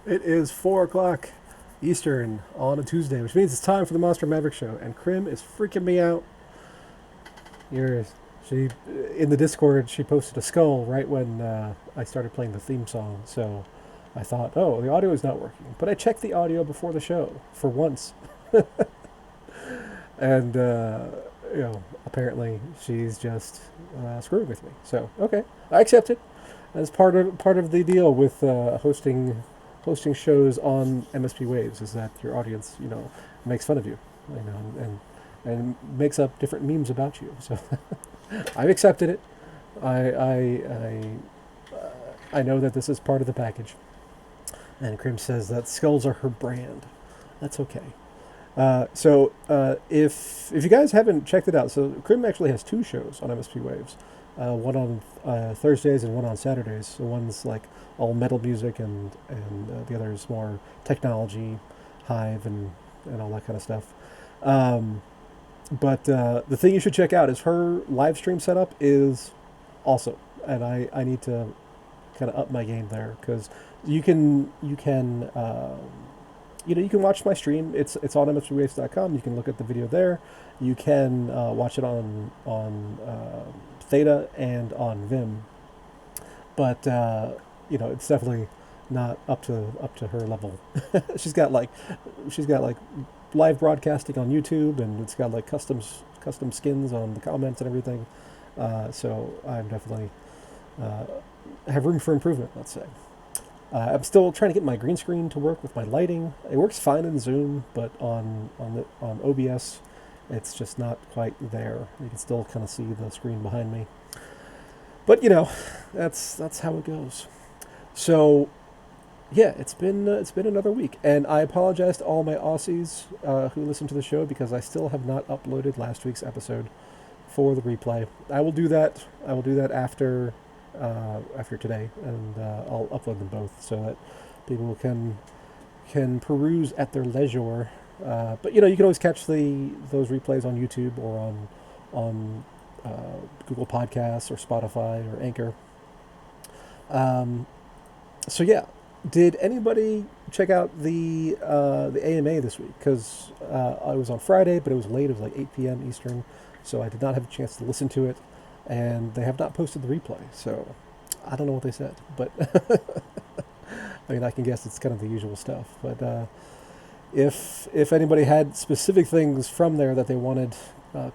It is 4 o'clock Eastern on a Tuesday, which means it's time for the Monster Maverick show. And Krim is freaking me out. You're, she in the Discord, she posted a skull right when I started playing the theme song. So I thought, oh, the audio is not working. But I checked the audio before the show for once, and apparently she's just screwing with me. So okay, I accept it as part of the deal with hosting shows on MSP Waves is that your audience, makes fun of you, and makes up different memes about you. So I've accepted it. I I know that this is part of the package. And Krim says that skulls are her brand. That's okay. If you guys haven't checked it out, so Krim actually has two shows on MSP Waves, one on Thursdays and one on Saturdays. So one's like all metal music, and the other is more technology, Hive, and all that kind of stuff. But the thing you should check out is her live stream setup is awesome, and I need to kind of up my game there because you can watch my stream. It's on mswaves.com. You can look at the video there. You can watch it on Theta and on Vim. But it's definitely not up to her level. she's got like live broadcasting on YouTube, and it's got like custom skins on the comments and everything. So I'm definitely have room for improvement, let's say. I'm still trying to get my green screen to work with my lighting. It works fine in Zoom, but on OBS, it's just not quite there. You can still kind of see the screen behind me. But that's how it goes. So, yeah, it's been another week, and I apologize to all my Aussies who listen to the show because I still have not uploaded last week's episode for the replay. I will do that. After today, and I'll upload them both so that people can peruse at their leisure. But you can always catch those replays on YouTube or on Google Podcasts or Spotify or Anchor. So yeah, did anybody check out the AMA this week? Because I was on Friday, but it was late. It was like 8 p.m. Eastern, so I did not have a chance to listen to it. And they have not posted the replay, so I don't know what they said, but I mean, I can guess it's kind of the usual stuff. But if anybody had specific things from there that they wanted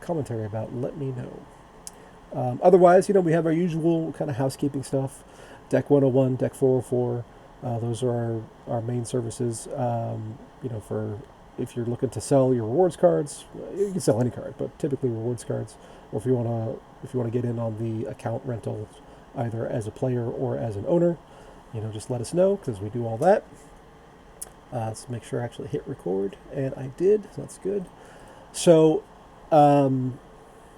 commentary about, let me know. Otherwise, we have our usual kind of housekeeping stuff. Deck 101, Deck 404, those are our main services. For if you're looking to sell your rewards cards, you can sell any card, but typically rewards cards. Or if you want to get in on the account rental, either as a player or as an owner, just let us know because we do all that. Let's make sure I actually hit record, and I did. So that's good. So,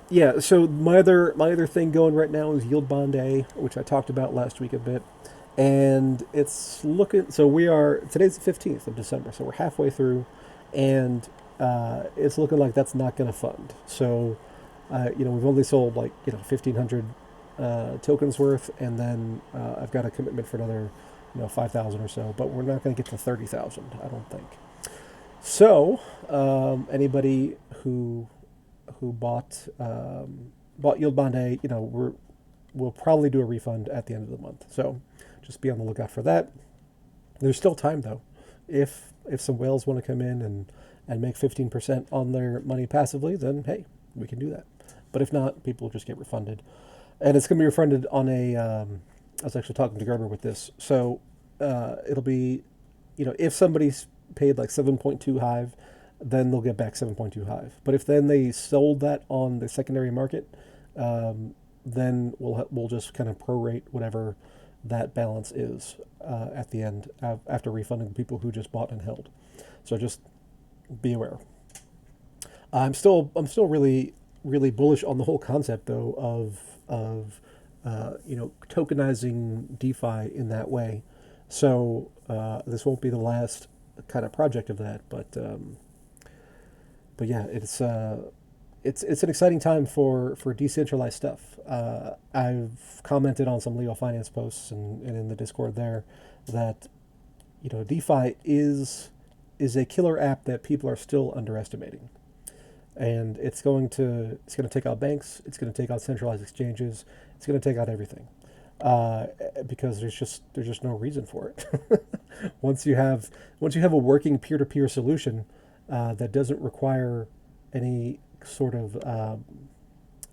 yeah. So my other thing going right now is Yield Bond Day, which I talked about last week a bit, and it's looking. So today's the 15th of December, so we're halfway through, and it's looking like that's not going to fund. So. We've only sold 1,500 tokens worth, and then I've got a commitment for another 5,000 or so, but we're not going to get to 30,000, I don't think. So anybody who bought Yield Bond A, we'll probably do a refund at the end of the month. So just be on the lookout for that. There's still time though. If some whales want to come in and make 15% on their money passively, then hey, we can do that. But if not, people just get refunded. And it's going to be refunded on I was actually talking to Gerber with this. So it'll be, if somebody's paid like 7.2 Hive, then they'll get back 7.2 Hive. But if then they sold that on the secondary market, then we'll just kind of prorate whatever that balance is at the end after refunding the people who just bought and held. So just be aware. I'm still really bullish on the whole concept though of tokenizing DeFi in that way. So this won't be the last kind of project of that, but yeah, it's an exciting time for decentralized stuff. I've commented on some legal finance posts and in the Discord there that DeFi is a killer app that people are still underestimating, and it's going to take out banks, it's going to take out centralized exchanges, it's going to take out everything, because there's just no reason for it. once you have once you have a working peer-to-peer solution that doesn't require any sort of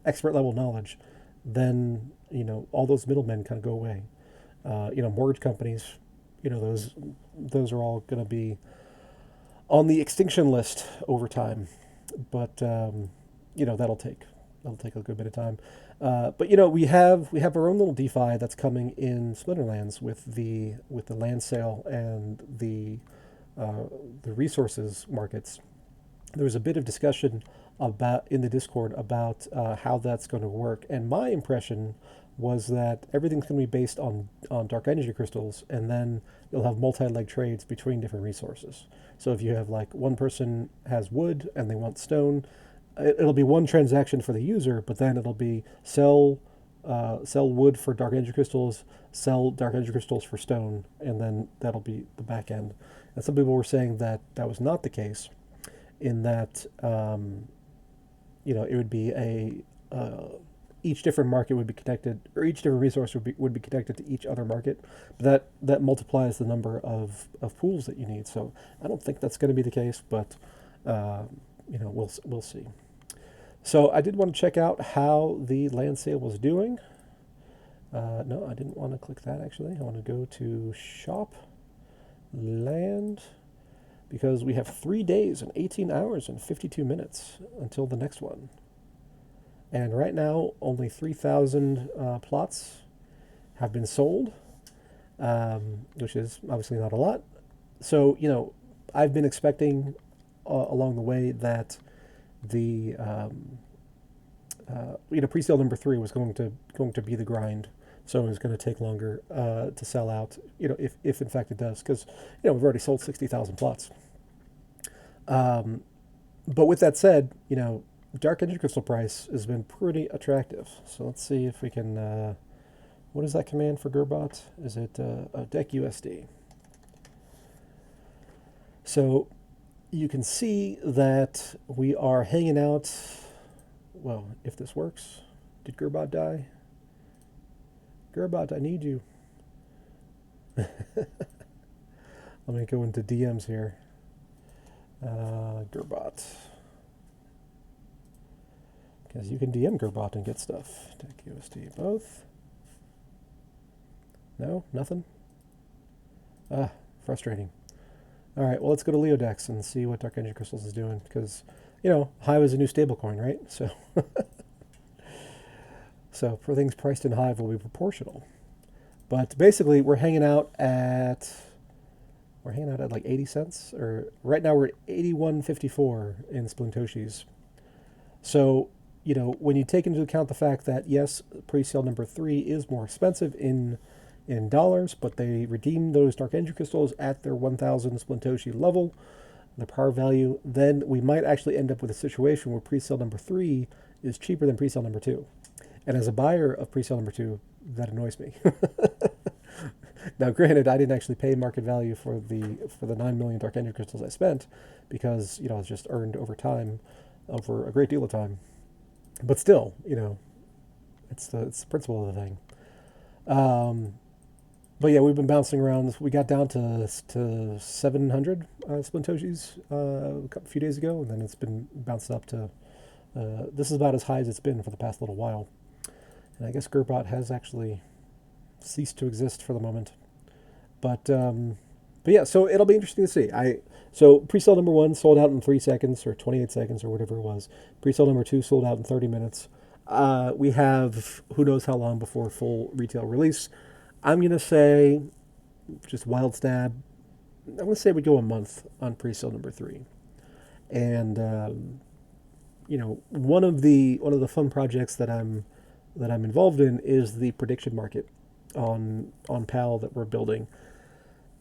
expert level knowledge, then all those middlemen kind of go away. Mortgage companies, those are all going to be on the extinction list over time, but that'll take a good bit of time. But we have our own little DeFi that's coming in Splinterlands with the land sale and the resources markets. There was a bit of discussion about in the Discord about how that's going to work, and my impression was that everything's going to be based on dark energy crystals, and then you'll have multi-leg trades between different resources. So if you have like one person has wood and they want stone, it'll be one transaction for the user, but then it'll be sell wood for dark energy crystals, sell dark energy crystals for stone, and then that'll be the back end. And some people were saying that that was not the case, in that it would be each different market would be connected, or each different resource would be connected to each other market. But that multiplies the number of pools that you need. So I don't think that's going to be the case, but we'll see. So I did want to check out how the land sale was doing. No, I didn't want to click that actually. I want to go to shop land, because we have 3 days and 18 hours and 52 minutes until the next one. And right now, only 3,000 plots have been sold, which is obviously not a lot. So, I've been expecting along the way that the pre-sale number 3 was going to be the grind. So it was going to take longer to sell out, if in fact it does, because we've already sold 60,000 plots. But with that said, dark energy crystal price has been pretty attractive. So let's see if we can. What is that command for Gerbot? Is it deck USD? So you can see that we are hanging out. Well, if this works, did Gerbot die? Gerbot, I need you. Let me go into DMs here. Gerbot. Because you can DM Gerbot and get stuff. Deck USD, both. No, nothing. Frustrating. All right, well, let's go to Leodex and see what Dark Energy Crystals is doing, because Hive is a new stablecoin, right? So, so for things priced in Hive will be proportional. But basically, we're hanging out at like 80 cents, or right now we're at 81.54 in Splintoshis. So, when you take into account the fact that, yes, pre-sale number 3 is more expensive in dollars, but they redeem those Dark Energy Crystals at their 1,000 Splintoshi level, the par value, then we might actually end up with a situation where pre-sale number 3 is cheaper than pre-sale number 2. And as a buyer of pre-sale number 2, that annoys me. Now, granted, I didn't actually pay market value for the 9 million Dark Energy Crystals I spent, because it's just earned over time, over a great deal of time. But still, it's the principle of the thing. But yeah, we've been bouncing around. We got down to 700 Splintoshis a few days ago, and then it's been bounced up to. This is about as high as it's been for the past little while. And I guess Gerbot has actually ceased to exist for the moment. But yeah, so it'll be interesting to see. So pre-sale number 1 sold out in 3 seconds or 28 seconds or whatever it was. Pre-sale number 2 sold out in 30 minutes. We have who knows how long before full retail release. I'm going to say, just wild stab, I'm going to say we go a month on pre-sale number 3. And one of the fun projects that I'm involved in is the prediction market on PAL that we're building.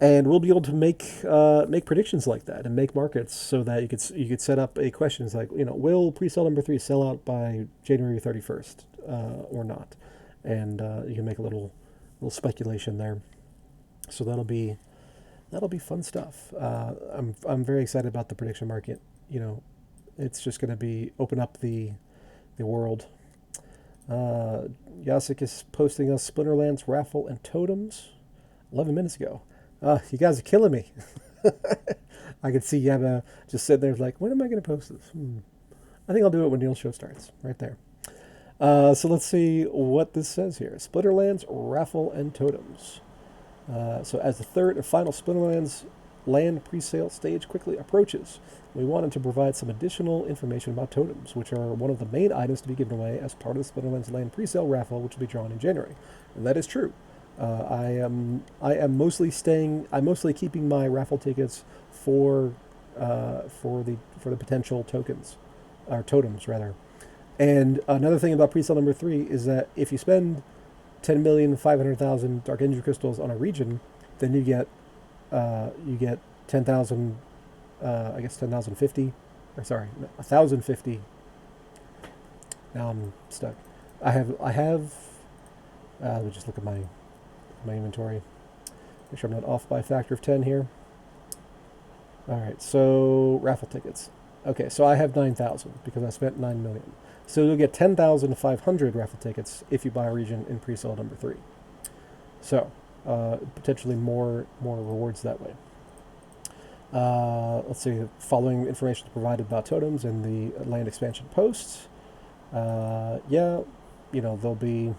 And we'll be able to make predictions like that and make markets so that you could set up a question like, will pre-sale number 3 sell out by January 31st or not? And you can make a little speculation there. So that'll be That'll be fun stuff. I'm very excited about the prediction market. You know, it's just going to be open up the world. Uh, Yasik is posting us Splinterlands raffle and totems 11 minutes ago. You guys are killing me. I can see Yaba just sitting there like, when am I going to post this? I think I'll do it when Neil's show starts. Right there. So let's see what this says here. Splinterlands raffle and totems. So as the third and final Splinterlands land pre-sale stage quickly approaches, we wanted to provide some additional information about totems, which are one of the main items to be given away as part of the Splinterlands land pre-sale raffle, which will be drawn in January. And that is true. I'm mostly keeping my raffle tickets for the potential tokens, or totems rather. And another thing about pre-sale number 3 is that if you spend 10,500,000 Dark Energy crystals on a region, then you get 10,000, I guess 10,050, or sorry, 1,050. Now I'm stuck. I have. Let me just look at my inventory. Make sure I'm not off by a factor of 10 here. All right, so raffle tickets. Okay, so I have 9,000 because I spent 9 million. So you'll get 10,500 raffle tickets if you buy a region in pre-sale number 3. So potentially more rewards that way. Let's see. Following information is provided about totems in the land expansion posts. There'll be.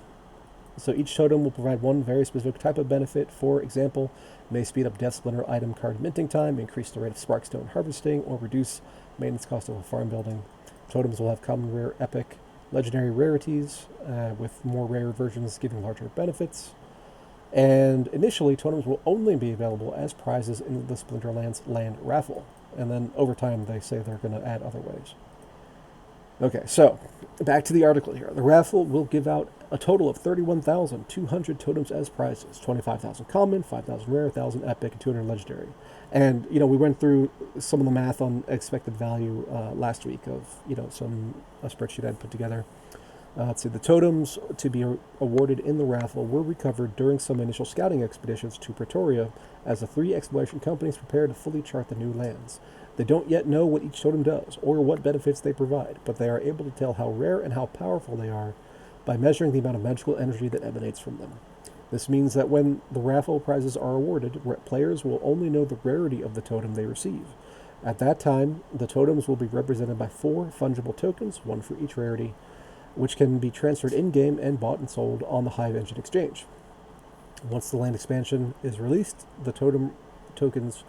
So each totem will provide one very specific type of benefit. For example, may speed up Death Splinter item card minting time, increase the rate of Sparkstone harvesting, or reduce maintenance cost of a farm building. Totems will have common, rare, epic, legendary rarities, with more rare versions giving larger benefits. And initially, totems will only be available as prizes in the Splinterlands land raffle. And then over time, they say they're going to add other ways. Okay, so back to the article here. The raffle will give out a total of 31,200 totems as prizes. 25,000 common, 5,000 rare, 1,000 epic, and 200 legendary. And, we went through some of the math on expected value last week of, a spreadsheet I'd put together. Let's see, the totems to be awarded in the raffle were recovered during some initial scouting expeditions to Pretoria as the 3 exploration companies prepare to fully chart the new lands. They don't yet know what each totem does or what benefits they provide, but they are able to tell how rare and how powerful they are by measuring the amount of magical energy that emanates from them. This means that when the raffle prizes are awarded, players will only know the rarity of the totem they receive. At that time, the totems will be represented by 4 fungible tokens, 1 for each rarity, which can be transferred in-game and bought and sold on the Hive Engine Exchange. Once the land expansion is released, the totem tokens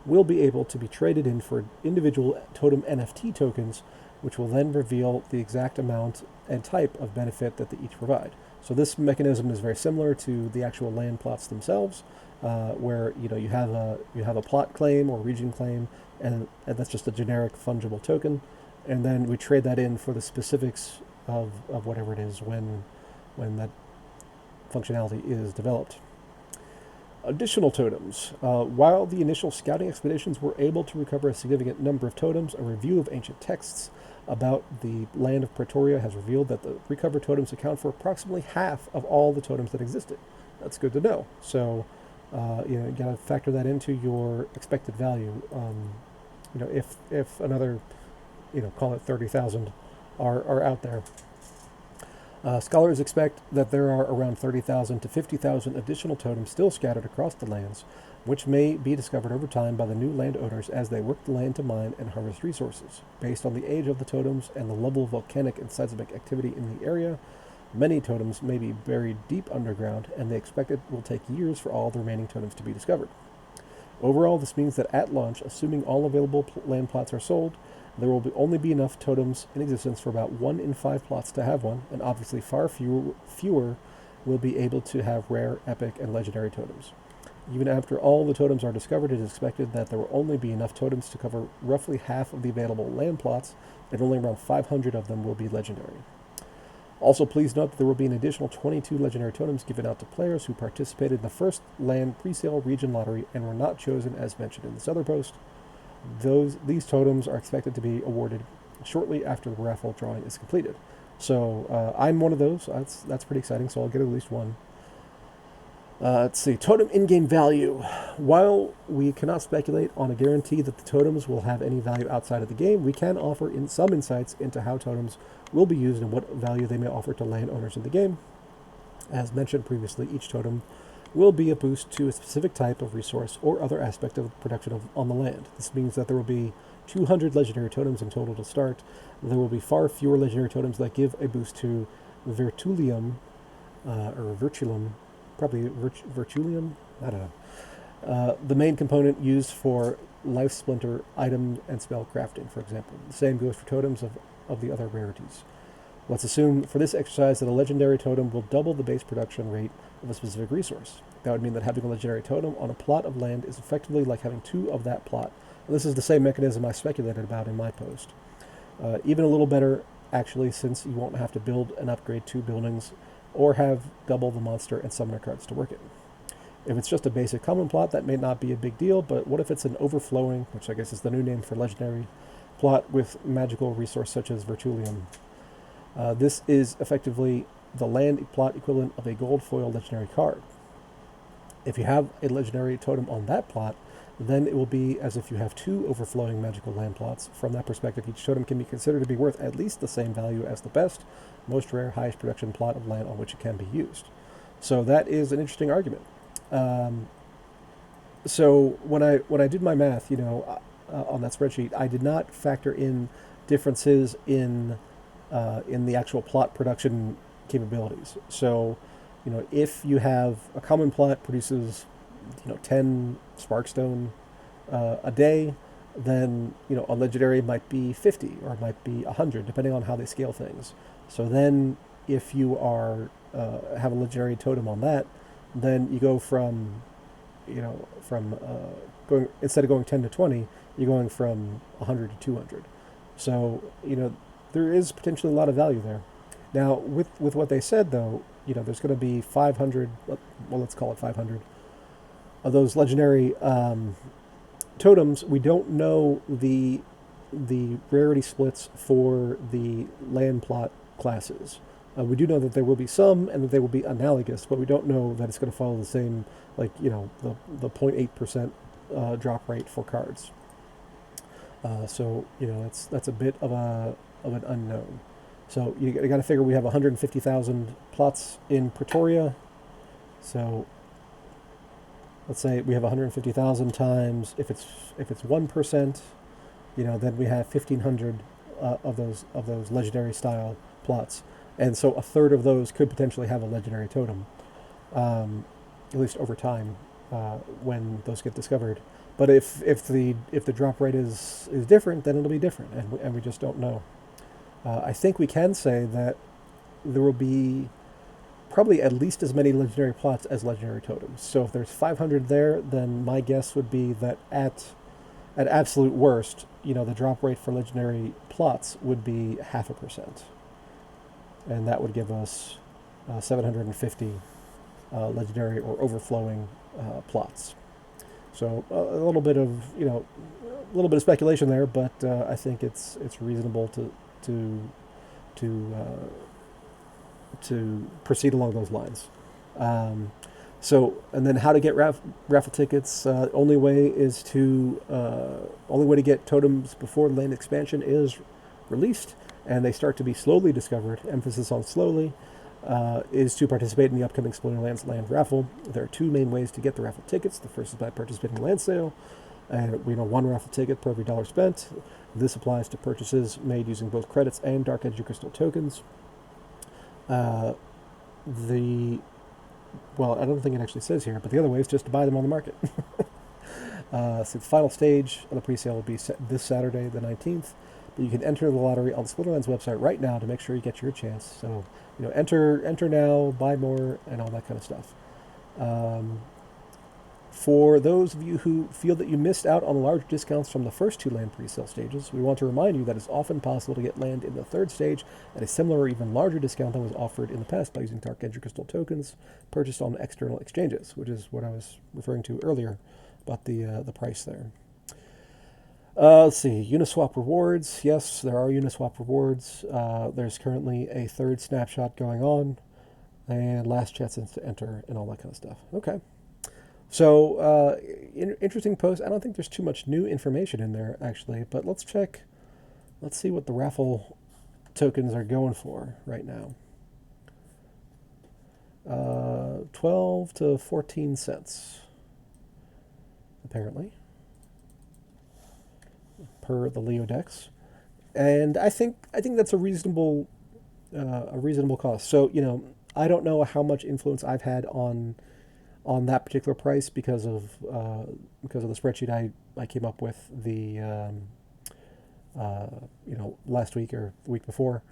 will be able to be traded in for individual totem NFT tokens, which will then reveal the exact amount and type of benefit that they each provide. So this mechanism is very similar to the actual land plots themselves, where you have a plot claim or region claim, and that's just a generic fungible token, and then we trade that in for the specifics of whatever it is when that functionality is developed. Additional totems. While the initial scouting expeditions were able to recover a significant number of totems, a review of ancient texts about the land of Pretoria has revealed that the recovered totems account for approximately half of all the totems that existed. That's good to know. So, you got to factor that into your expected value. If another, call it 30,000 are out there. Scholars expect that there are around 30,000 to 50,000 additional totems still scattered across the lands, which may be discovered over time by the new landowners as they work the land to mine and harvest resources. Based on the age of the totems and the level of volcanic and seismic activity in the area, many totems may be buried deep underground, and they expect it will take years for all the remaining totems to be discovered. Overall, this means that at launch, assuming all available land plots are sold, there will only be enough totems in existence for about 1 in 5 plots to have one, and obviously far fewer will be able to have rare, epic, and legendary totems. Even after all the totems are discovered, it is expected that there will only be enough totems to cover roughly half of the available land plots, and only around 500 of them will be legendary. Also, please note that there will be an additional 22 legendary totems given out to players who participated in the first land pre-sale region lottery and were not chosen as mentioned in this other post. These totems are expected to be awarded shortly after the raffle drawing is completed. So I'm one of those. That's pretty exciting. So I'll get at least one. Let's see, totem in-game value. While we cannot speculate on a guarantee that the totems will have any value outside of the game, we can offer in some insights into how totems will be used and what value they may offer to landowners in the game. As mentioned previously, each totem will be a boost to a specific type of resource or other aspect of production on the land. This means that there will be 200 legendary totems in total to start. There will be far fewer legendary totems that give a boost to Virtulium, or Virtulum, probably Virtulium, I don't know. The main component used for life splinter item and spell crafting, for example. The same goes for totems of the other rarities. Let's assume for this exercise that a legendary totem will double the base production rate of a specific resource. That would mean that having a legendary totem on a plot of land is effectively like having two of that plot. And this is the same mechanism I speculated about in my post. Even a little better, actually, since you won't have to build and upgrade two buildings or have double the monster and summoner cards to work it. If it's just a basic common plot, that may not be a big deal, but what if it's an overflowing, which I guess is the new name for legendary, plot with magical resource such as Virtulium? This is effectively the land plot equivalent of a gold foil legendary card. If you have a legendary totem on that plot, then it will be as if you have two overflowing magical land plots. From that perspective, each totem can be considered to be worth at least the same value as the best, most rare, highest production plot of land on which it can be used. So that is an interesting argument. So when I did my math, on that spreadsheet, I did not factor in differences in the actual plot production capabilities. So, if you have a common plot produces, 10 sparkstone a day, then, a legendary might be 50 or it might be 100, depending on how they scale things. So then if you are have a legendary totem on that, then you go from, going, instead of going 10 to 20, you're going from 100 to 200. So, there is potentially a lot of value there. Now, with what they said, though, there's going to be 500, well, let's call it 500, of those legendary totems. We don't know the rarity splits for the land plot classes. We do know that there will be some and that they will be analogous, but we don't know that it's going to follow the same, the 0.8% drop rate for cards. So, that's a bit of an unknown. So you got to figure we have 150,000 plots in Pretoria. So let's say we have 150,000 times, if it's 1%, then we have 1,500 of those legendary style plots, and so a third of those could potentially have a legendary totem, at least over time, when those get discovered. But if the drop rate is different, then it'll be different, and we just don't know. I think we can say that there will be probably at least as many legendary plots as legendary totems. So if there's 500 there, then my guess would be that at absolute worst, the drop rate for legendary plots would be 0.5%. And that would give us 750 legendary or overflowing plots. So a little bit of speculation there, but I think it's reasonable to proceed along those lines. So, and then how to get raffle tickets? Only way to get totems before land expansion is released, and they start to be slowly discovered. Emphasis on slowly. Is to participate in the upcoming Splinterlands land raffle. There are two main ways to get the raffle tickets. The first is by participating in the land sale. One raffle ticket per every dollar spent. This applies to purchases made using both credits and Dark Edge Crystal tokens. I don't think it actually says here, but the other way is just to buy them on the market. So the final stage of the pre-sale will be this Saturday, the 19th. But you can enter the lottery on the Splinterlands website right now to make sure you get your chance. So, enter now, buy more, and all that kind of stuff. For those of you who feel that you missed out on large discounts from the first two land pre-sale stages, we want to remind you that it's often possible to get land in the third stage at a similar or even larger discount than was offered in the past by using Dark Edge Crystal tokens purchased on external exchanges, which is what I was referring to earlier about the price there. Let's see, Uniswap rewards. Yes, there are Uniswap rewards. There's currently a third snapshot going on. and last chance to enter and all that kind of stuff. Okay. So, interesting post. I don't think there's too much new information in there, actually, but let's check. Let's see what the raffle tokens are going for right now. 12 to 14 cents, apparently, per the Leo Dex. And I think that's a reasonable cost. So, I don't know how much influence I've had on that particular price because of the spreadsheet I came up with last week or the week before,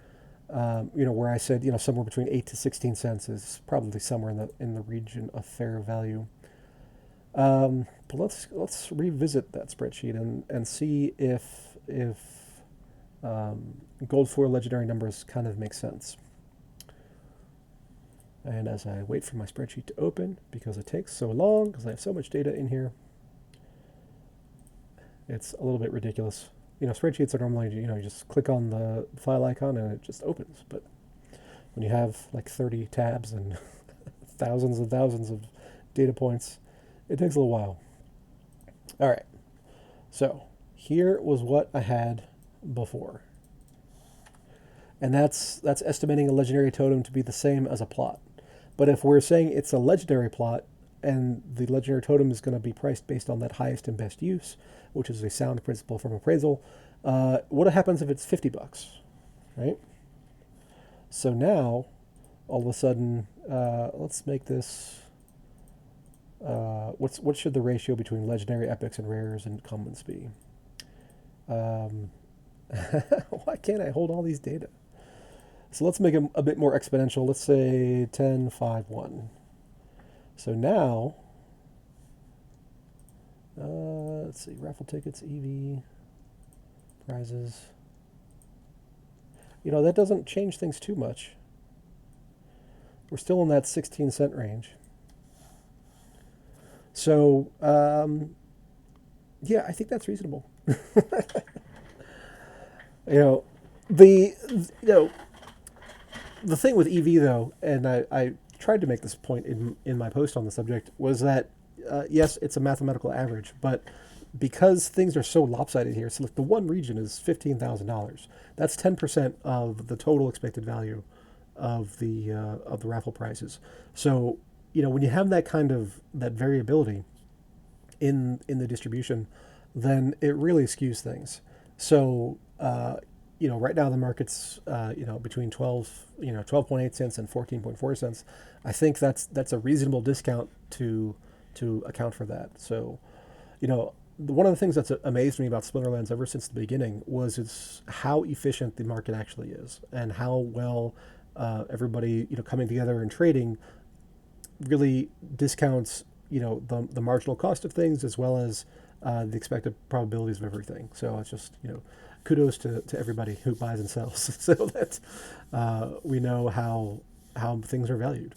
where I said somewhere between 8 to 16 cents is probably somewhere in the region of fair value. But let's revisit that spreadsheet and see if gold foil legendary numbers kind of make sense. And as I wait for my spreadsheet to open, because it takes so long, because I have so much data in here, it's a little bit ridiculous. Spreadsheets are normally, you just click on the file icon and it just opens. But when you have like 30 tabs and thousands of data points, it takes a little while. All right. So here was what I had before. And that's estimating a legendary totem to be the same as a plot. But if we're saying it's a legendary plot and the legendary totem is going to be priced based on that highest and best use, which is a sound principle from appraisal, what happens if it's $50, right? So now, all of a sudden, let's make this. What should the ratio between legendary epics and rares and commons be? Why can't I hold all these data? So let's make them a bit more exponential. Let's say 10, 5, 1. So now, let's see, raffle tickets, EV, prizes. That doesn't change things too much. We're still in that 16-cent range. So, yeah, I think that's reasonable. The the thing with EV though, and I tried to make this point in my post on the subject, was that yes, it's a mathematical average, but because things are so lopsided here, so like the one region is $15,000. That's 10% of the total expected value of the raffle prizes. So when you have that kind of that variability in the distribution, then it really skews things. So right now the market's between 12.8 cents and 14.4 cents. I think that's a reasonable discount to account for that. So, one of the things that's amazed me about Splinterlands ever since the beginning was it's how efficient the market actually is and how well everybody coming together and trading really discounts the marginal cost of things as well as the expected probabilities of everything. So it's just kudos to everybody who buys and sells, so that we know how things are valued.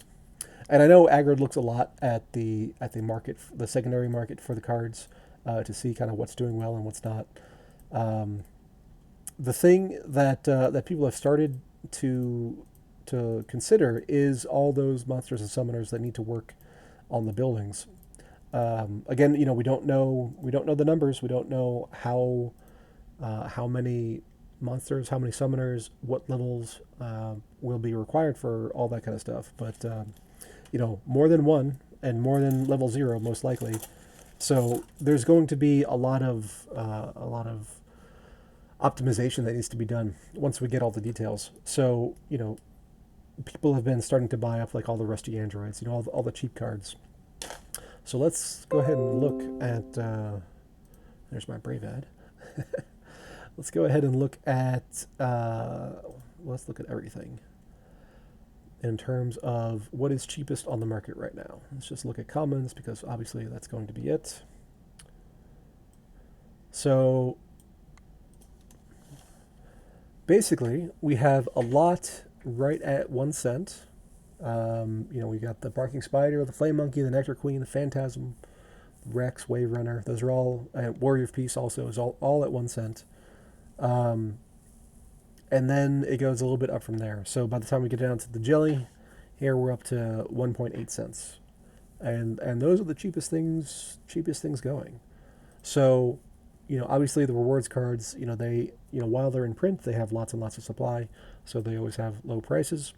And I know Agrid looks a lot at the market, the secondary market for the cards, to see kind of what's doing well and what's not. The thing that people have started to consider is all those monsters and summoners that need to work on the buildings. Again, we don't know the numbers. We don't know how many monsters, how many summoners, what levels will be required for all that kind of stuff. But more than one and more than level 0 most likely. So there's going to be a lot of optimization that needs to be done once we get all the details. So people have been starting to buy up like all the rusty androids, all the cheap cards. So let's go ahead and look at. There's my brave ad. Let's go ahead and look at. Let's look at everything in terms of what is cheapest on the market right now. Let's just look at commons because obviously that's going to be it. So basically, we have a lot right at 1 cent. We got the barking spider, the flame monkey, the nectar queen, the phantasm, Rex, wave runner. Those are all. Warrior of Peace also is all at 1 cent. And then it goes a little bit up from there. So by the time we get down to the jelly, Here we're up to 1.8 cents, and those are the cheapest things going. So, obviously the rewards cards, they, while they're in print, they have lots and lots of supply, so they always have low prices.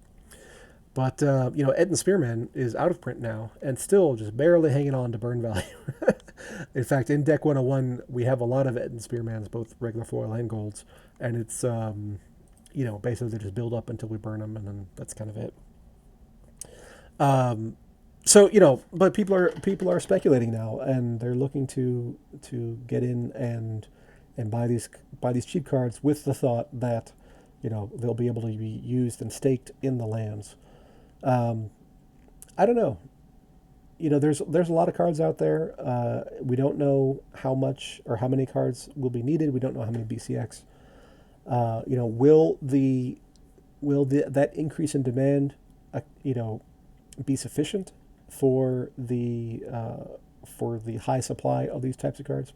But Ed and Spearman is out of print now, and still just barely hanging on to burn value. In fact, in Deck 101, we have a lot of Ed and Spearmans, both regular foil and golds, and it's basically they just build up until we burn them, and then that's kind of it. Um, so but people are speculating now, and they're looking to get in and buy these cheap cards with the thought that they'll be able to be used and staked in the lands. Um, I don't know. There's a lot of cards out there. We don't know how much or how many cards will be needed. We don't know how many BCX. Will that increase in demand, be sufficient for the high supply of these types of cards?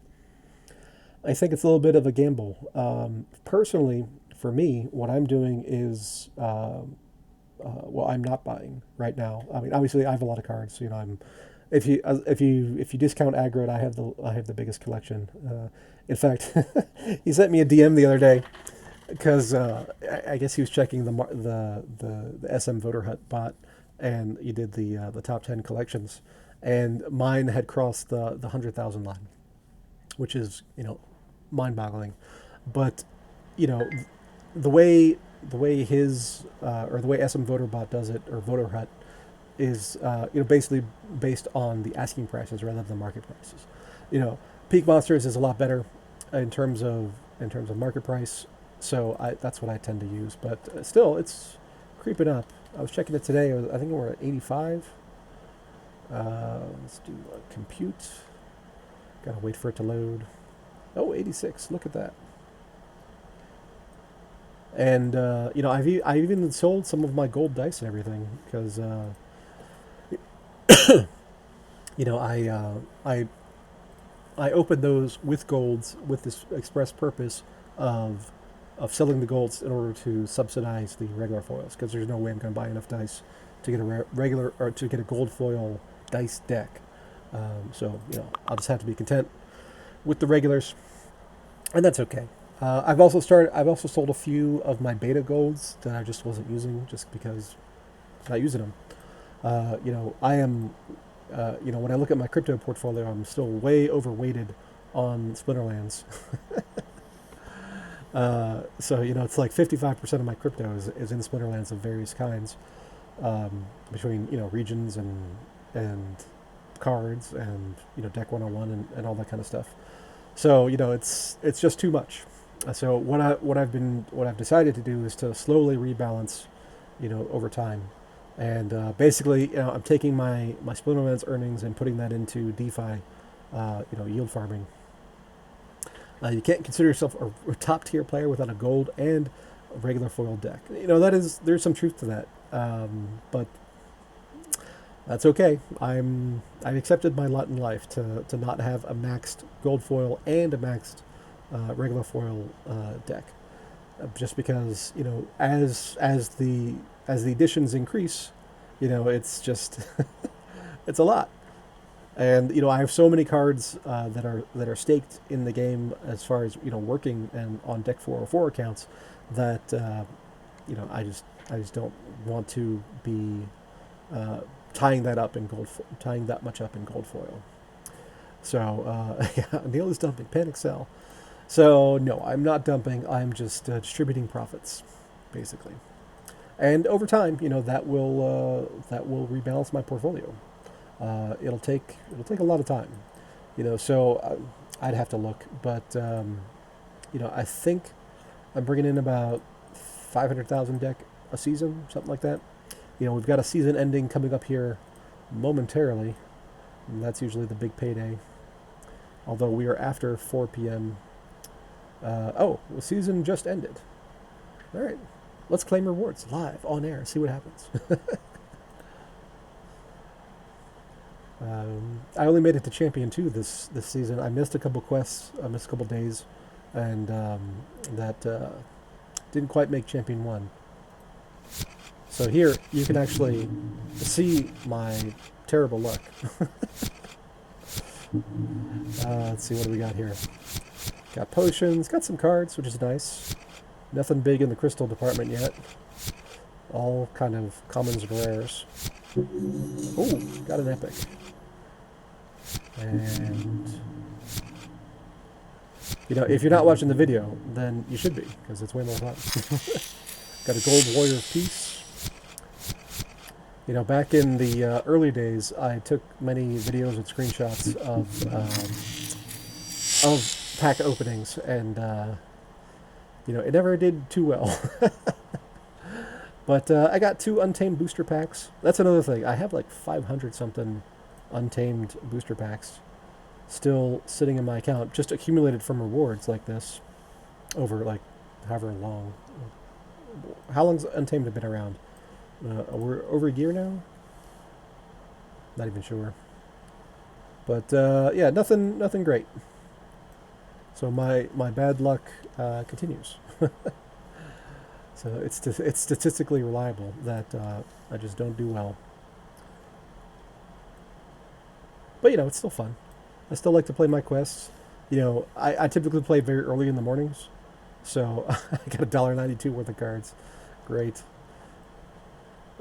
I think it's a little bit of a gamble. Personally, for me, what I'm doing is, well, I'm not buying right now. I mean, obviously, I have a lot of cards. I'm if you discount aggro, I have the biggest collection. In fact, he sent me a DM the other day because I guess he was checking the SM Voter Hut bot, and he did the top 10 collections, and mine had crossed the 100,000 line, which is mind-boggling. But you know the way his or the way SM Voter Bot does it, or Voter Hut, is basically based on the asking prices rather than the market prices. Peak Monsters is a lot better in terms of market price, so that's what I tend to use. But still, it's creeping up. I was checking it today. I think we're at 85. Let's do compute. Gotta wait for it to load. Oh, 86. Look at that. And I've even sold some of my gold dice and everything because I opened those with golds with this express purpose of selling the golds in order to subsidize the regular foils, because there's no way I'm going to buy enough dice to get a regular or to get a gold foil dice deck. So I'll just have to be content with the regulars, and that's okay. I've also sold a few of my beta golds that I just wasn't using, just because I'm not using them. I am. When I look at my crypto portfolio, I'm still way overweighted on Splinterlands. So it's like 55% of my crypto is in Splinterlands of various kinds, between regions and cards and deck 101 and all that kind of stuff. So it's just too much. So what I've decided to do is to slowly rebalance, over time, and basically I'm taking my Splinterlands earnings and putting that into DeFi, yield farming. You can't consider yourself a top tier player without a gold and a regular foil deck. There's some truth to that, but that's okay. I've accepted my lot in life to not have a maxed gold foil and a maxed regular foil deck, just because as the additions increase, it's just it's a lot. And I have so many cards that are staked in the game as far as working and on deck 404 accounts that I just don't want to be tying that much up in gold foil. So yeah, Neil is dumping. Panic sell. So no, I'm not dumping. I'm just distributing profits, basically. And over time, that will rebalance my portfolio. It'll take a lot of time, So I'd have to look, but I think I'm bringing in about 500,000 deck a season, something like that. We've got a season ending coming up here momentarily, and that's usually the big payday. Although we are after 4 p.m. The season just ended. All right, let's claim rewards live on air. See what happens. I only made it to Champion 2 this season. I missed a couple quests. I missed a couple days, and that didn't quite make Champion 1. So here you can actually see my terrible luck. Let's see, what do we got here? Got potions, got some cards, which is nice. Nothing big in the crystal department yet. All kind of commons and rares. Oh, got an epic. And, you know, if you're not watching the video, then you should be, because it's way more fun. Got a gold warrior of peace. You know, back in the early days, I took many videos and screenshots of pack openings, and you know, it never did too well. But I got 2 untamed booster packs. That's another thing. I have like 500 something untamed booster packs still sitting in my account, just accumulated from rewards like this over like however long. How long's untamed have been around? We're over a year now. Not even sure. But yeah, nothing great. So my bad luck continues. So it's statistically reliable that I just don't do well. But you know, it's still fun. I still like to play my quests. You know, I typically play very early in the mornings, so I got $1.92 worth of cards. Great.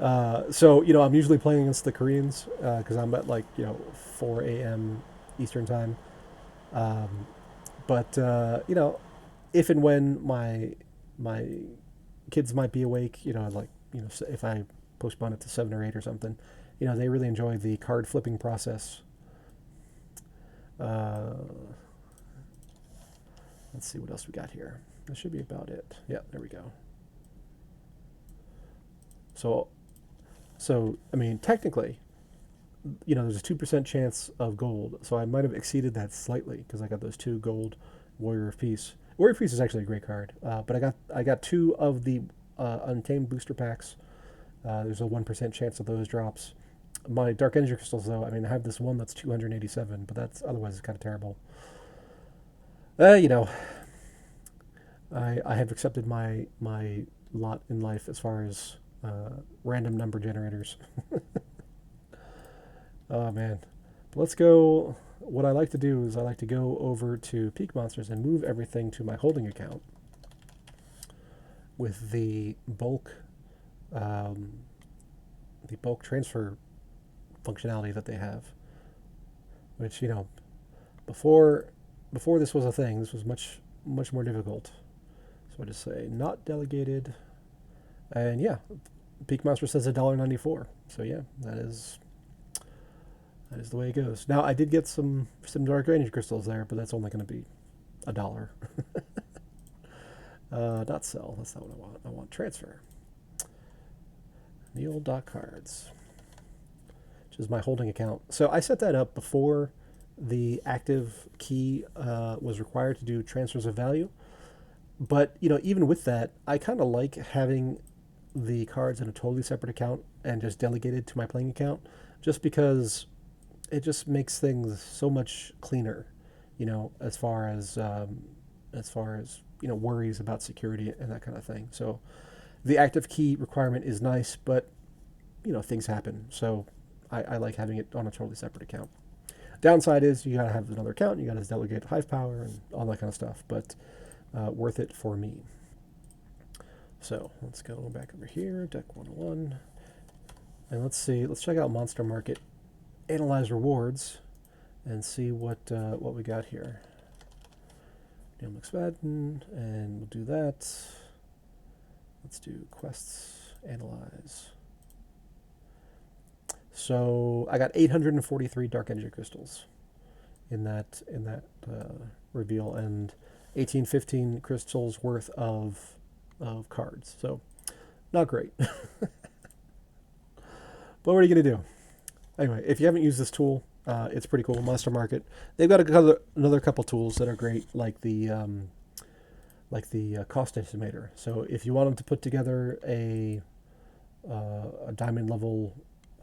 So you know, I'm usually playing against the Koreans because I'm at like 4 a.m. Eastern time. Um, but you know, if and when my kids might be awake, you know, like if I postpone it to 7 or 8 or something, you know, they really enjoy the card flipping process. Uh, let's see what else we got here. That should be about it. Yeah, there we go. So, I mean, technically, you know, there's a 2% chance of gold. So I might have exceeded that slightly because I got those 2 gold Warrior of Peace. Warrior of Peace is actually a great card, but I got 2 of the untamed booster packs. There's a 1% chance of those drops. My Dark Energy Crystals, though, I mean, I have this one that's 287, but that's otherwise it's kind of terrible. You know, I have accepted my lot in life as far as random number generators. Oh man, but let's go. What I like to do is I like to go over to Peak Monsters and move everything to my holding account with um, the bulk transfer functionality that they have. Which before before this was a thing, this was much more difficult. So I just say not delegated, and yeah, Peak Monster says $1.94. So yeah, that is the way it goes. Now I did get some dark energy crystals there, but that's only going to be $1. Not sell. That's not what I want. I want transfer. Neil.cards, which is my holding account. So I set that up before the active key was required to do transfers of value. But even with that, I kind of like having the cards in a totally separate account and just delegated to my playing account, just because it just makes things so much cleaner. As far as worries about security and that kind of thing. So the active key requirement is nice, but things happen. So I like having it on a totally separate account. Downside is you gotta have another account, you gotta delegate hive power and all that kind of stuff, but worth it for me. So let's go back over here, deck 101, and let's see. Let's check out Monster Market, analyze rewards, and see what we got here. Neil McSpadden, and we'll do that. Let's do quests, analyze. So I got 843 Dark Energy Crystals in that reveal, and 1815 crystals worth of cards. So not great. But what are you gonna do? Anyway, if you haven't used this tool, it's pretty cool. Monster Market. They've got another couple tools that are great, like the cost estimator. So if you want them to put together a diamond level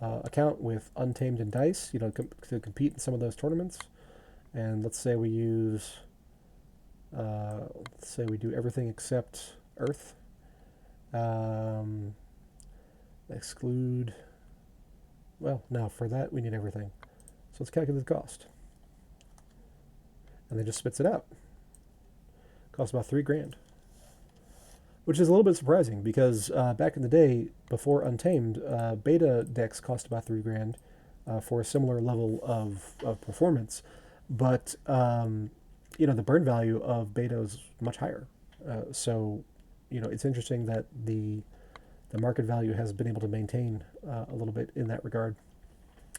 account with Untamed and Dice, to compete in some of those tournaments. And let's say we use, let's say we do everything except Earth. Exclude. Well, no, for that we need everything. So let's calculate the cost. And then just spits it out. Costs about 3 grand. Which is a little bit surprising because back in the day, before Untamed, beta decks cost about 3 grand for a similar level of performance. But, the burn value of beta is much higher. So, it's interesting that the market value has been able to maintain a little bit in that regard,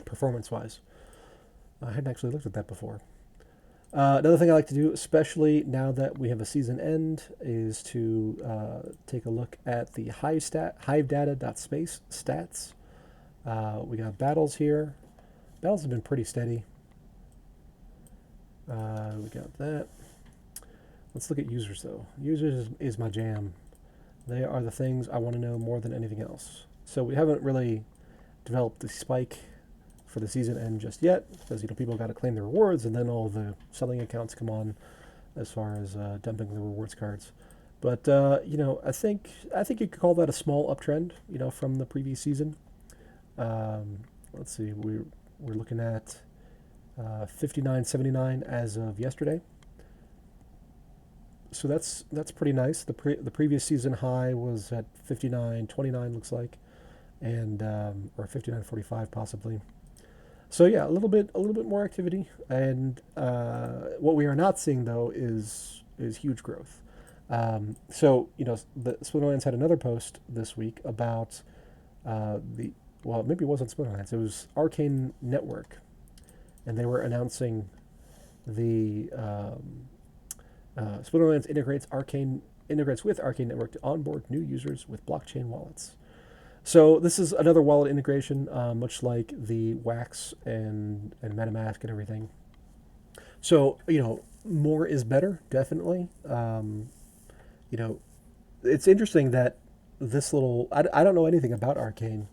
performance-wise. I hadn't actually looked at that before. Another thing I like to do, especially now that we have a season end, is to take a look at the hivedata.space stats. We got battles here. Battles have been pretty steady. We got that. Let's look at users, though. Users is my jam. They are the things I want to know more than anything else. So we haven't really developed the spike for the season end just yet, because people got to claim their rewards, and then all the selling accounts come on as far as dumping the rewards cards. But I think you could call that a small uptrend, from the previous season. Let's see, we're looking at 59.79 as of yesterday. So that's pretty nice. The previous season high was at 59.29, looks like, and or 59.45 possibly. So yeah, a little bit more activity, and what we are not seeing though is huge growth. So the Splinterlands had another post this week about maybe it wasn't Splinterlands, it was Arcane Network, and they were announcing the Splinterlands integrates with Arcane Network to onboard new users with blockchain wallets. So this is another wallet integration, much like the Wax and MetaMask and everything. So, more is better, definitely. It's interesting that this little, I don't know anything about Arcane,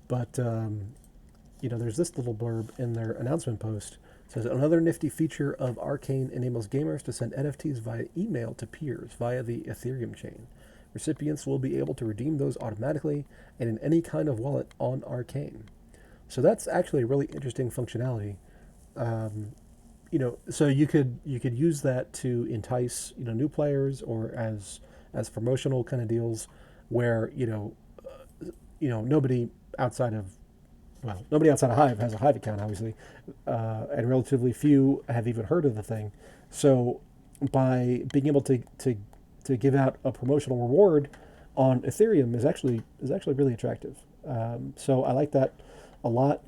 but, there's this little blurb in their announcement post. It says, another nifty feature of Arcane enables gamers to send NFTs via email to peers via the Ethereum chain. Recipients will be able to redeem those automatically and in any kind of wallet on Arcane. So that's actually a really interesting functionality. So you could use that to entice new players, or as promotional kind of deals, where nobody outside of Hive has a Hive account, obviously, and relatively few have even heard of the thing. So by being able to give out a promotional reward on Ethereum is actually really attractive. So I like that a lot.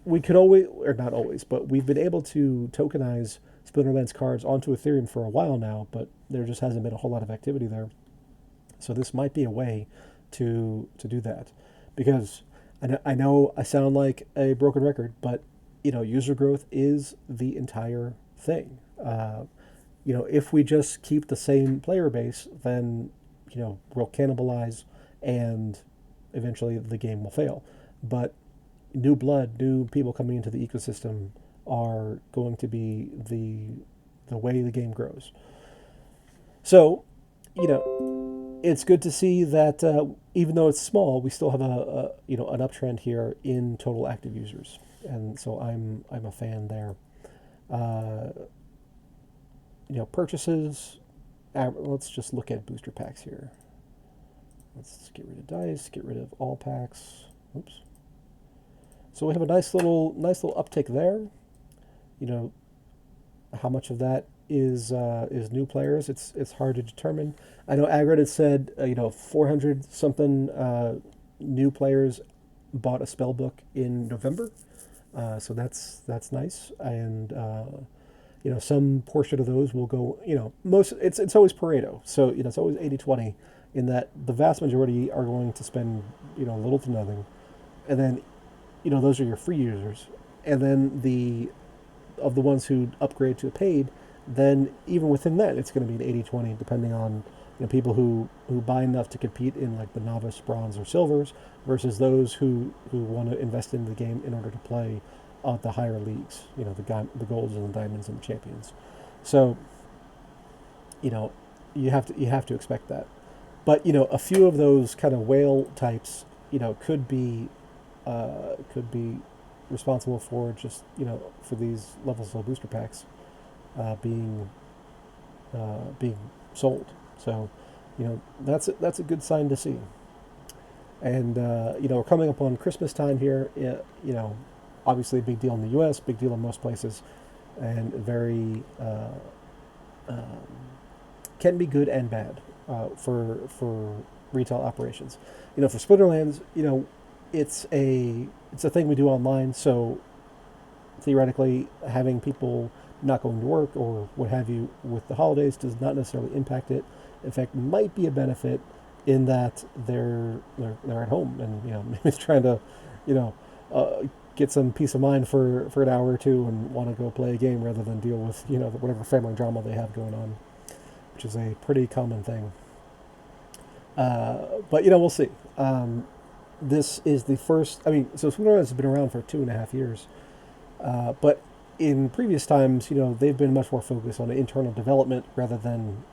We could always, or not always, but we've been able to tokenize Splinterlands cards onto Ethereum for a while now, but there just hasn't been a whole lot of activity there. So this might be a way to do that, because I know I sound like a broken record, but user growth is the entire thing. If we just keep the same player base, then we'll cannibalize, and eventually the game will fail. But new blood, new people coming into the ecosystem are going to be the way the game grows. So, it's good to see that even though it's small, we still have an uptrend here in total active users, and so I'm a fan there. Purchases. Let's just look at booster packs here. Let's get rid of dice. Get rid of all packs. Oops. So we have a nice little uptick there. How much of that is new players? It's hard to determine. I know Agrid had said 400 something new players bought a spell book in November, so that's nice, and some portion of those will go. Most it's always Pareto, so it's always 80-20, in that the vast majority are going to spend little to nothing, and then those are your free users, and then the ones who upgrade to a paid, then even within that, it's going to be an 80-20, depending on people who buy enough to compete in like the novice, bronze, or silvers, versus those who want to invest in the game in order to play at the higher leagues, the golds and the diamonds and the champions. So, you have to expect that. But a few of those kind of whale types could be responsible for just for these levels of booster packs being sold. So that's a good sign to see. And we're coming up on Christmas time here. Obviously a big deal in the U.S., big deal in most places, and very um, can be good and bad for retail operations. For Splinterlands, it's a thing we do online. So theoretically, having people not going to work or what have you with the holidays does not necessarily impact it. In fact, might be a benefit in that they're at home and maybe it's trying to you know uh, get some peace of mind for an hour or two and want to go play a game rather than deal with whatever family drama they have going on, which is a pretty common thing. But we'll see. This is the first. I mean, so Splinterlands has been around for 2.5 years, but in previous times, they've been much more focused on internal development rather than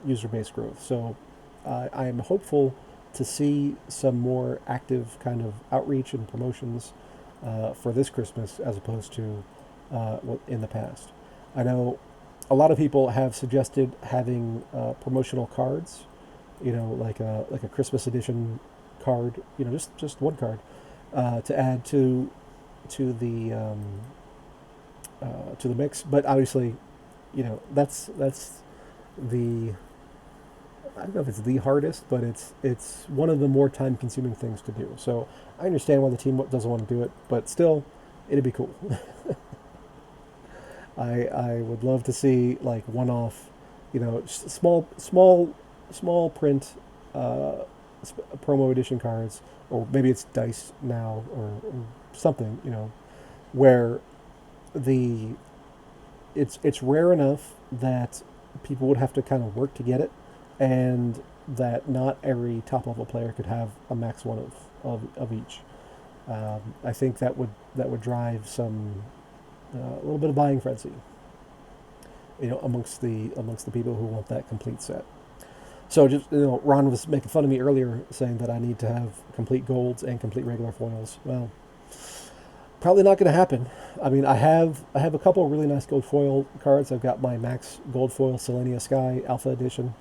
user base growth. So I am hopeful to see some more active kind of outreach and promotions for this Christmas as opposed to in the past. I know a lot of people have suggested having promotional cards, like a Christmas edition card, just one card to add to the mix. But obviously, that's the I don't know if it's the hardest, but it's one of the more time consuming things to do. So I understand why the team doesn't want to do it, but still, it'd be cool. I would love to see like one off, small print promo edition cards, or maybe it's dice now or something, where the it's rare enough that people would have to kind of work to get it, and that not every top level player could have a max one of each. I think that would drive some a little bit of buying frenzy, amongst the people who want that complete set. So just Ron was making fun of me earlier, saying that I need to have complete golds and complete regular foils. Well, probably not going to happen. I mean, I have a couple of really nice gold foil cards. I've got my max gold foil Selenia Sky Alpha Edition.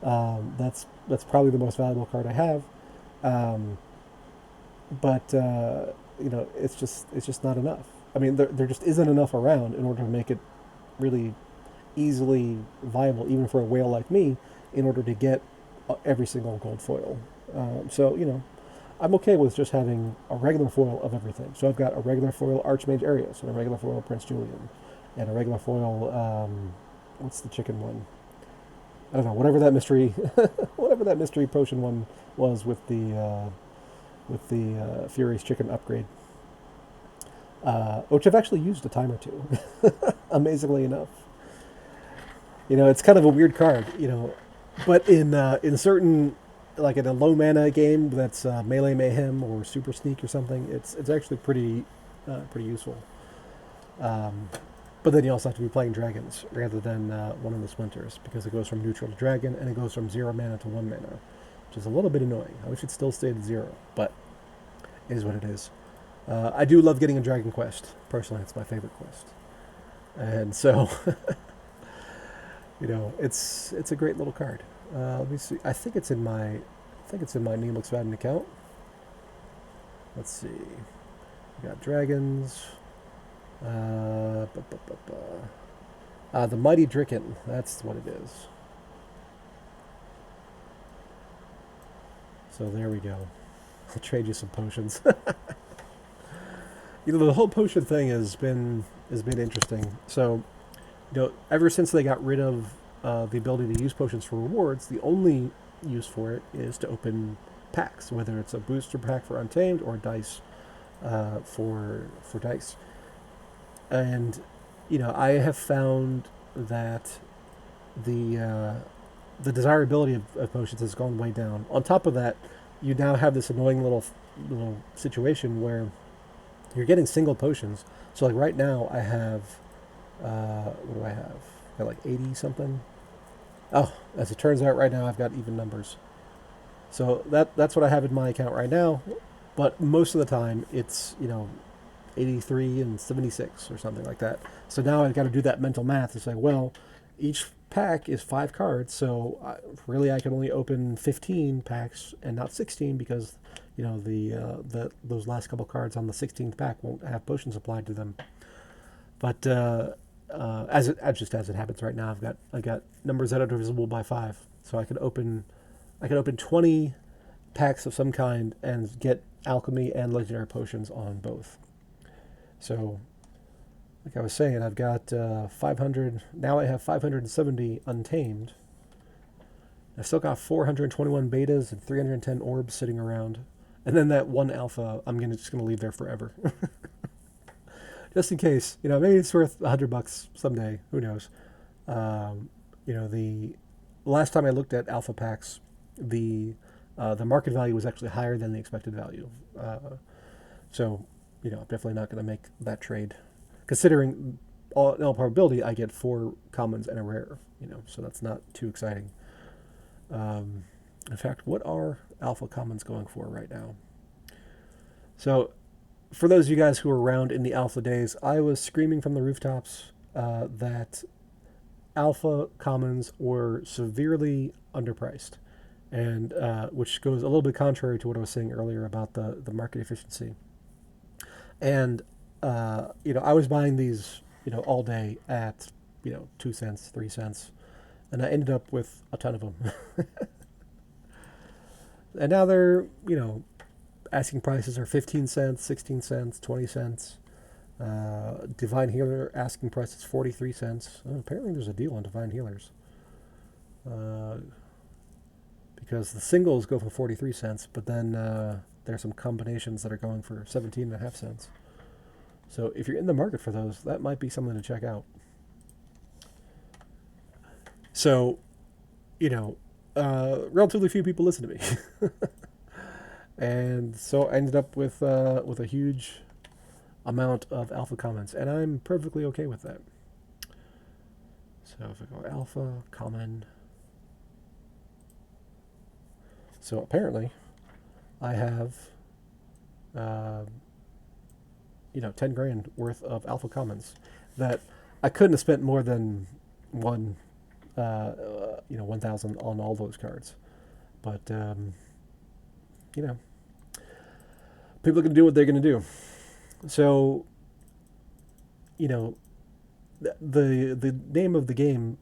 That's probably the most valuable card I have. Um, but it's just not enough. I mean, there just isn't enough around in order to make it really easily viable, even for a whale like me, in order to get every single gold foil. So I'm okay with just having a regular foil of everything. So I've got a regular foil Archmage Arius, and a regular foil Prince Julian, and a regular foil what's the chicken one? I don't know, whatever that mystery potion one was with the Fury's chicken upgrade, which I've actually used a time or two, amazingly enough. It's kind of a weird card, but in certain, like in a low mana game that's melee mayhem or super sneak or something, it's actually pretty useful. Um, but then you also have to be playing dragons rather than one of the splinters, because it goes from neutral to dragon and it goes from 0 mana to 1 mana, which is a little bit annoying. I wish it still stayed at 0, but it is what it is. I do love getting a dragon quest. Personally, it's my favorite quest, and so it's a great little card. Let me see. I think it's in my Neelix Vadden account. Let's see. We got dragons. The Mighty Dricken. That's what it is. So there we go. I'll trade you some potions. The whole potion thing has been interesting. So, ever since they got rid of the ability to use potions for rewards, the only use for it is to open packs, whether it's a booster pack for Untamed or dice for dice. And I have found that the desirability of potions has gone way down. On top of that, you now have this annoying little situation where you're getting single potions. So like right now, I have what do I have? I got like 80 something. Oh, as it turns out, right now I've got even numbers. So that's what I have in my account right now. But most of the time, it's 83 and 76 or something like that. So now I've got to do that mental math and say, well, each pack is 5 cards, so really I can only open 15 packs and not 16 because the those last couple cards on the 16th pack won't have potions applied to them. But as it happens right now, I got numbers that are divisible by 5, so I could open 20 packs of some kind and get alchemy and legendary potions on both. So, like I was saying, I've got 500. Now I have 570 untamed. I've still got 421 betas and 310 orbs sitting around. And then that one alpha, just gonna leave there forever, just in case. Maybe it's worth $100 someday. Who knows? The last time I looked at alpha packs, the market value was actually higher than the expected value. So, I'm definitely not going to make that trade, considering in all probability I get 4 commons and a rare. So that's not too exciting. In fact, what are alpha commons going for right now? So, for those of you guys who were around in the alpha days, I was screaming from the rooftops that alpha commons were severely underpriced, and which goes a little bit contrary to what I was saying earlier about the market efficiency. And I was buying these all day at 2 cents, 3 cents, and I ended up with a ton of them. And now they're asking prices are 15 cents, 16 cents, 20 cents. Divine Healer asking price is 43 cents. Apparently there's a deal on Divine Healers. Because the singles go for 43 cents, but then there's some combinations that are going for 17.5 cents. So if you're in the market for those, that might be something to check out. So, relatively few people listen to me. And so I ended up with a huge amount of alpha comments, and I'm perfectly okay with that. So if I go alpha, common. So apparently I have, 10 grand worth of alpha commons that I couldn't have spent more than 1,000 on all those cards. But, people can do what they're going to do. So, the name of the game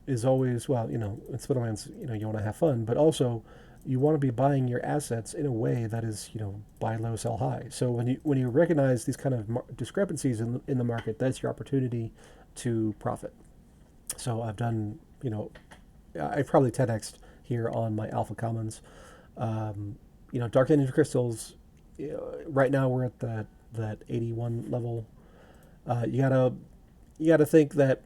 is always, well, in Splinterlands, you want to have fun, but also you want to be buying your assets in a way that is, buy low, sell high. So when you recognize these kind of discrepancies in the market, that's your opportunity to profit. So I've done, I've probably 10x'd here on my alpha commons. Dark Energy Crystals, right now we're at that 81 level. You gotta think that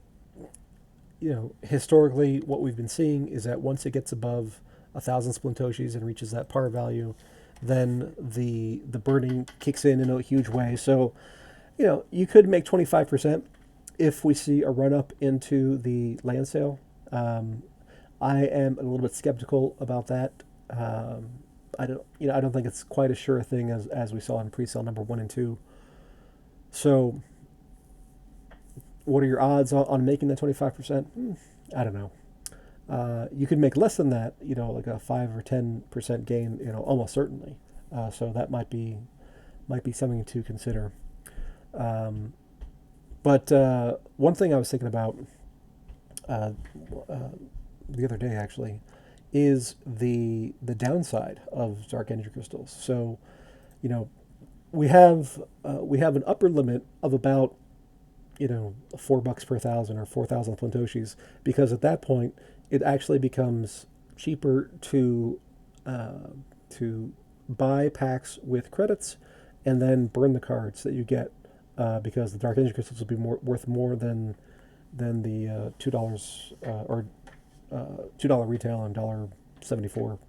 historically what we've been seeing is that once it gets above 1,000 splintoshis and reaches that par value, then the burning kicks in a huge way. So you could make 25% if we see a run up into the land sale. I am a little bit skeptical about that. I don't think it's quite as sure a thing as we saw in pre-sale number 1 and 2. So, what are your odds on making that 25%? I don't know. You could make less than that, like a 5 or 10% gain, almost certainly. So that might be something to consider. But one thing I was thinking about the other day actually is the downside of dark energy crystals. So, we have an upper limit of about $4 per thousand or 4,000 Plantoshis, because at that point it actually becomes cheaper to buy packs with credits and then burn the cards that you get, because the dark energy crystals will be worth more than the $2 or $2 retail and $1.74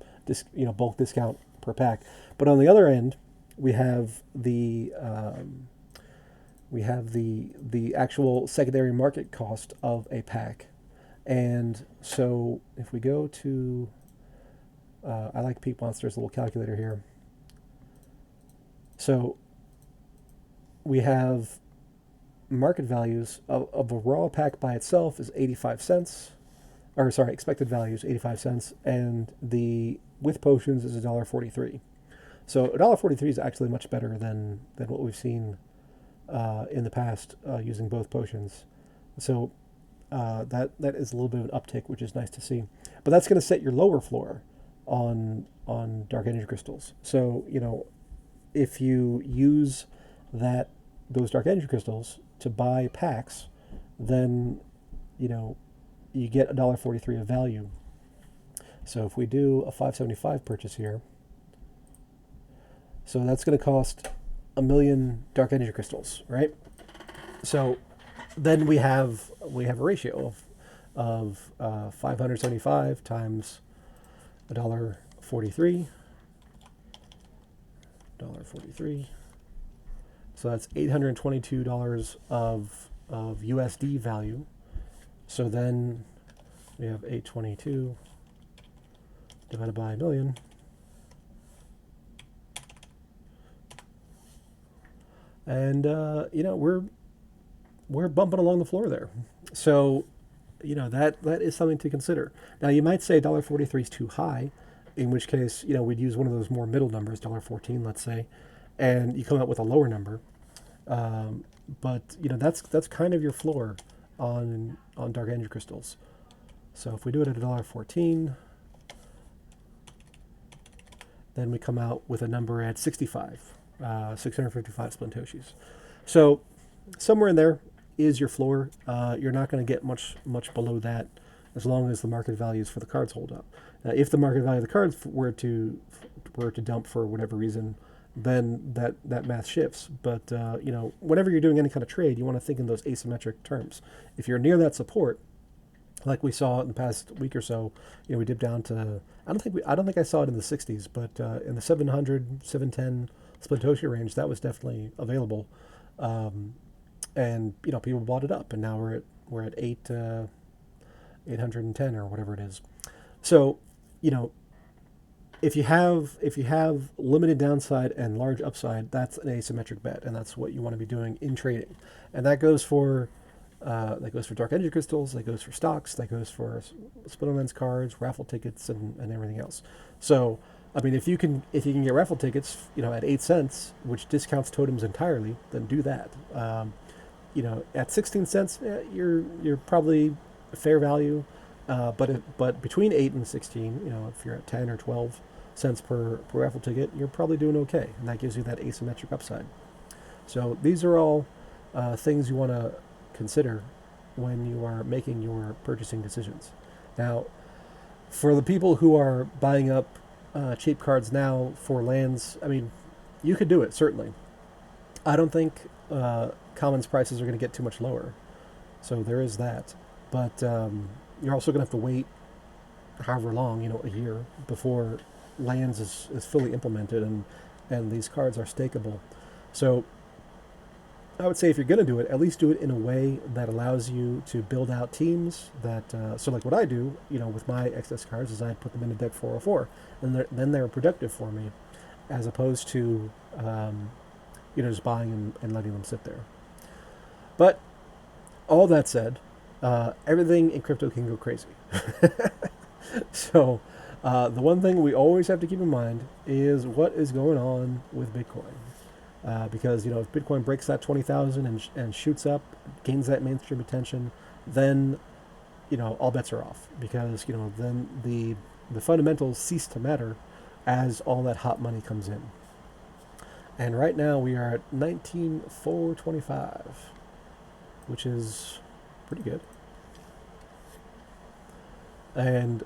bulk discount per pack. But on the other end, we have the actual secondary market cost of a pack. And so if we go to I like Peak Monster's little calculator here. So we have market values of a raw pack by itself is 85 cents. Or sorry, expected value is 85 cents, and the with potions is $1.43. So $1.43 is actually much better than what we've seen in the past using both potions. So that is a little bit of an uptick, which is nice to see. But that's going to set your lower floor on dark energy crystals. So if you use those dark energy crystals to buy packs, then you get $1.43 of value. So if we do a 575 purchase here, so that's going to cost 1,000,000 dark energy crystals, right? So then we have a ratio of 575 times $1.43. $1.43. So that's $822 of USD value. So then we have 822 divided by 1,000,000. And we're bumping along the floor there. So that is something to consider. Now you might say $1.43 is too high, in which case we'd use one of those more middle numbers, $1.14, let's say, and you come out with a lower number. But that's kind of your floor on dark energy crystals. So if we do it at $1.14, then we come out with a number at 65, 655 Splintoshis. So somewhere in there is your floor. You're not going to get much below that, as long as the market values for the cards hold up. If the market value of the cards were to dump for whatever reason, then that math shifts. But whenever you're doing any kind of trade, you want to think in those asymmetric terms. If you're near that support, like we saw in the past week or so, we dipped down to I don't think I saw it in the 60s, but in the 700, 710 Splintoshi range, that was definitely available, and people bought it up, and now we're at 810 or whatever it is. So if you have limited downside and large upside, that's an asymmetric bet, and that's what you want to be doing in trading. And that goes for dark energy crystals, that goes for stocks, that goes for Splinterlands cards, raffle tickets, and everything else. So I mean, if you can get raffle tickets, at 8 cents, which discounts totems entirely, then do that. At 16 cents, you're probably fair value. But between 8 and 16, if you're at 10 or 12 cents per raffle ticket, you're probably doing okay, and that gives you that asymmetric upside. So these are all things you want to consider when you are making your purchasing decisions. Now, for the people who are buying up cheap cards now for lands, I mean, you could do it, certainly. I don't think commons prices are going to get too much lower, so there is that. But you're also going to have to wait however long, a year, before lands is fully implemented and these cards are stakeable. So I would say if you're going to do it, at least do it in a way that allows you to build out teams that, so like what I do, with my excess cards is I put them in a deck 404, and then they're productive for me, as opposed to, just buying and letting them sit there. But all that said, everything in crypto can go crazy. So the one thing we always have to keep in mind is what is going on with Bitcoin. Because if Bitcoin breaks that 20,000 and shoots up, gains that mainstream attention, then all bets are off, because then the fundamentals cease to matter as all that hot money comes in. And right now we are at 19,425, which is pretty good. And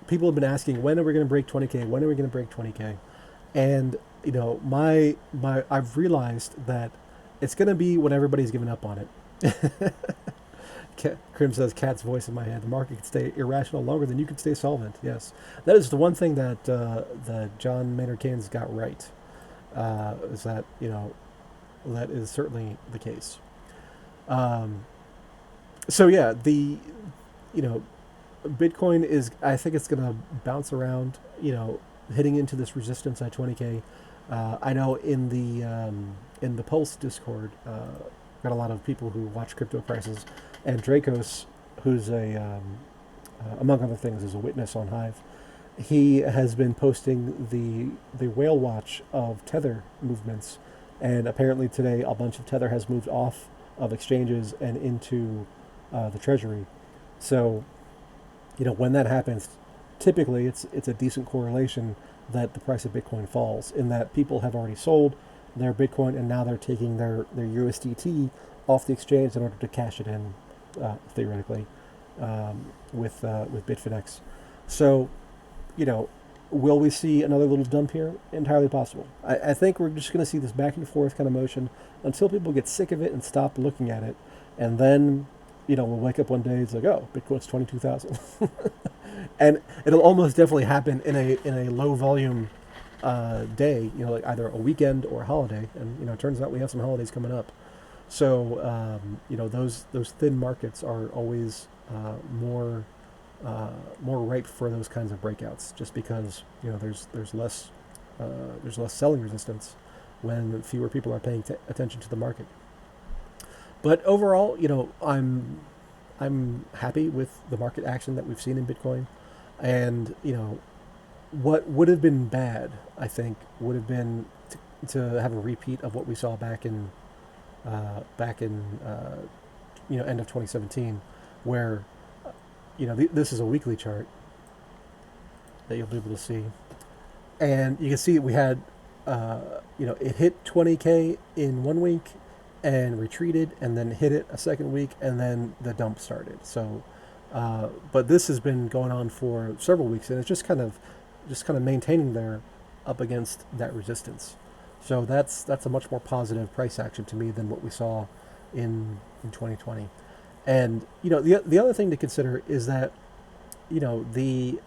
people have been asking, when are we going to break 20K? When are we going to break 20K? And my I've realized that it's going to be when everybody's given up on it. Krim says, "Cat's voice in my head. The market can stay irrational longer than you can stay solvent." Yes, that is the one thing that John Maynard Keynes got right. Is that that is certainly the case. So yeah, the Bitcoin is, I think it's going to bounce around, hitting into this resistance at 20K. I know in the Pulse Discord, got a lot of people who watch crypto prices, and Dracos, who's among other things, is a witness on Hive. He has been posting the whale watch of Tether movements, and apparently today a bunch of Tether has moved off of exchanges and into the Treasury. So when that happens, typically it's a decent correlation that the price of Bitcoin falls, in that people have already sold their Bitcoin and now they're taking their USDT off the exchange in order to cash it in, theoretically, with Bitfinex. So, you know, will we see another little dump here? Entirely possible. I think we're just going to see this back and forth kind of motion until people get sick of it and stop looking at it, and then we'll wake up one day, it's like, oh, Bitcoin's 22,000. And it'll almost definitely happen in a low volume day, like either a weekend or a holiday. And it turns out we have some holidays coming up, so those thin markets are always more ripe for those kinds of breakouts, just because there's less selling resistance when fewer people are paying attention to the market. But overall, I'm happy with the market action that we've seen in Bitcoin. And what would have been bad, I think, would have been to have a repeat of what we saw back in end of 2017, where this is a weekly chart that you'll be able to see, and you can see we had it hit 20K in 1 week and retreated, and then hit it a second week, and then the dump started. So, but this has been going on for several weeks, and it's just kind of maintaining there up against that resistance. So that's a much more positive price action to me than what we saw in 2020. And the other thing to consider is that the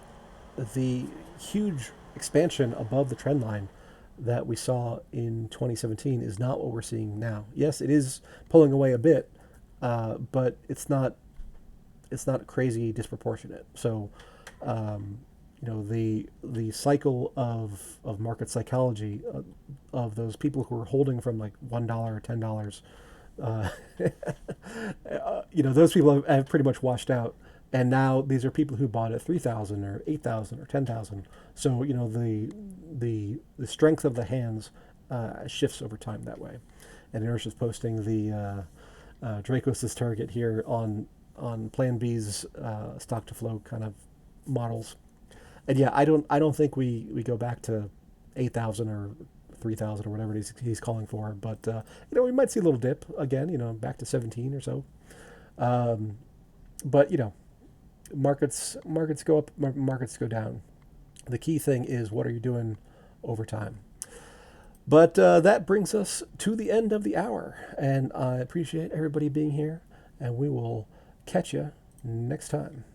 huge expansion above the trend line that we saw in 2017 is not what we're seeing now. Yes, it is pulling away a bit, but it's not crazy disproportionate. So the cycle of market psychology, of those people who are holding from like $1 or $10, those people have pretty much washed out. And now these are people who bought at 3,000 or 8,000 or 10,000. So the strength of the hands shifts over time that way. And Inertia's posting the Dracos' target here on Plan B's stock to flow kind of models. And yeah, I don't think we go back to 8,000 or 3,000 or whatever he's calling for, but we might see a little dip again, back to 17 or so. But markets go up, markets go down. The key thing is, what are you doing over time? But that brings us to the end of the hour, and I appreciate everybody being here, and we will catch you next time.